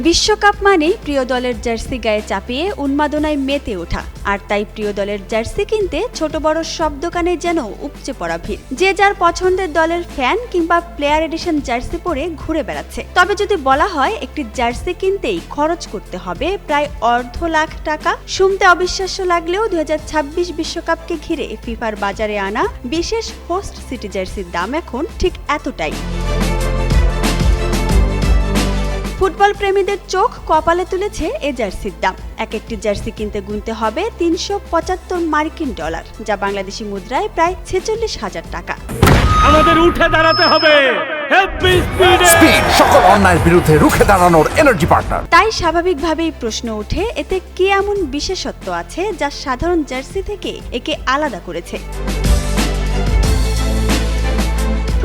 বিশ্বকাপ মানেই প্রিয় দলের জার্সি গায়ে চাপিয়ে উন্মাদনায় মেতে ওঠা, আর তাই প্রিয় দলের জার্সি কিনতে ছোট বড় সব দোকানে যেন উপচে পড়া ভিড়। যে যার পছন্দের দলের ফ্যান কিংবা প্লেয়ার এডিশন জার্সি পরে ঘুরে বেড়াচ্ছে। তবে যদি বলা হয় একটি জার্সি কিনতেই খরচ করতে হবে প্রায় $250,000 টাকা, শুনতে অবিশ্বাস্য লাগলেও 2026 বিশ্বকাপকে ঘিরে ফিফার বাজারে আনা বিশেষ হোস্ট সিটি জার্সির দাম এখন ঠিক এতটাই। ফুটবল প্রেমীদের চোখ কপালে তুলেছে এ জার্সির দাম। এক একটি জার্সি কিনতে গুনতে হবে $375, যা বাংলাদেশি মুদ্রায় প্রায় 46,000 টাকা। আমাদের উঠে দাঁড়াতে হবে, স্পিড সকল অন্যায়ের বিরুদ্ধে রুখে দাঁড়ানোর এনার্জি পার্টনার। তাই স্বাভাবিকভাবেই প্রশ্ন ওঠে, এতে কি এমন বিশেষত্ব আছে যা সাধারণ জার্সি থেকে একে আলাদা করেছে?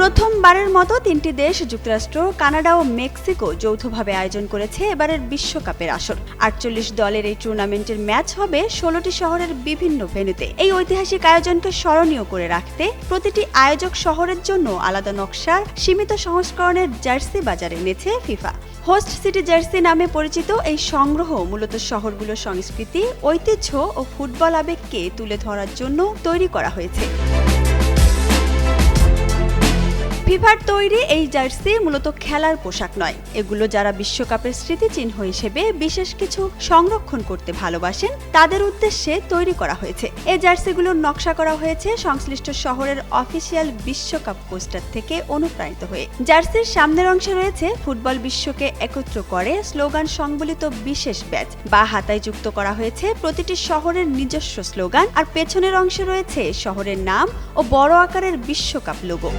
প্রথমবারের মতো 3টি দেশ যুক্তরাষ্ট্র, কানাডা ও মেক্সিকো যৌথভাবে আয়োজন করেছে এবারের বিশ্বকাপের আসর। 48 দলের এই টুর্নামেন্টের ম্যাচ হবে 16টি শহরের বিভিন্ন ভেন্যুতে। এই ঐতিহাসিক আয়োজনকে স্মরণীয় করে রাখতে প্রতিটি আয়োজক শহরের জন্য আলাদা নকশার সীমিত সংস্করণের জার্সি বাজারে এনেছে ফিফা। হোস্ট সিটি জার্সি নামে পরিচিত এই সংগ্রহ মূলত শহরগুলোর সংস্কৃতি, ঐতিহ্য ও ফুটবল আবেগকে তুলে ধরার জন্য তৈরি করা হয়েছে। ফিফার তৈরি এই জার্সি মূলত খেলার পোশাক নয়, এগুলো যারা বিশ্বকাপের স্মৃতিচিহ্ন হিসেবে বিশেষ কিছু সংরক্ষণ করতে ভালোবাসেন তাদের উদ্দেশ্যে তৈরি করা হয়েছে। এই জার্সিগুলোর নকশা করা হয়েছে সংশ্লিষ্ট শহরের অফিসিয়াল বিশ্বকাপ পোস্টার থেকে অনুপ্রাণিত হয়ে। জার্সির সামনের অংশে রয়েছে ফুটবল বিশ্বকে একত্র করে স্লোগান সংবলিত বিশেষ ব্যাজ, বা হাতায় যুক্ত করা হয়েছে প্রতিটি শহরের নিজস্ব স্লোগান, আর পেছনের অংশে রয়েছে শহরের নাম ও বড় আকারের বিশ্বকাপ লোগো।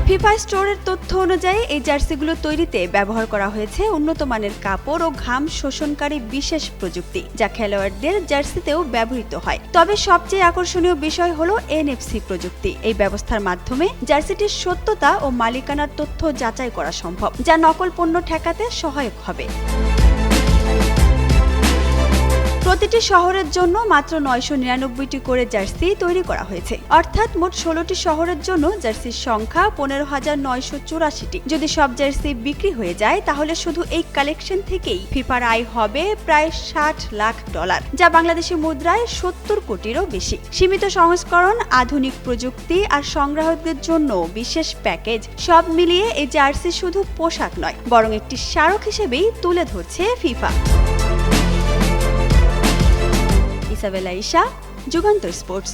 ফিফা স্টোরের তথ্য অনুযায়ী এই জার্সিগুলো তৈরিতে ব্যবহার করা হয়েছে উন্নত মানের কাপড় ও ঘাম শোষণকারী বিশেষ প্রযুক্তি, যা খেলোয়াড়দের জার্সিতেও ব্যবহৃত হয়। তবে সবচেয়ে আকর্ষণীয় বিষয় হলো NFC প্রযুক্তি। এই ব্যবস্থার মাধ্যমে জার্সিটির সত্যতা ও মালিকানার তথ্য যাচাই করা সম্ভব, যা নকল পণ্য ঠেকাতে সহায়ক হবে। প্রতিটি শহরের জন্য মাত্র 999টি করে জার্সি তৈরি করা হয়েছে, অর্থাৎ মোট 16টি শহরের জন্য জার্সির সংখ্যা 15,984টি। যদি সব জার্সি বিক্রি হয়ে যায় তাহলে শুধু এই কালেকশন থেকেই ফিফার আয় হবে প্রায় $60 লাখ, যা বাংলাদেশি মুদ্রায় 70 কোটিরও বেশি। সীমিত সংস্করণ, আধুনিক প্রযুক্তি আর সংগ্রাহকদের জন্য বিশেষ প্যাকেজ, সব মিলিয়ে এই জার্সি শুধু পোশাক নয়, বরং একটি স্মারক হিসেবেই তুলে ধরছে FIFA. Isabella Isha, Jugantor sports.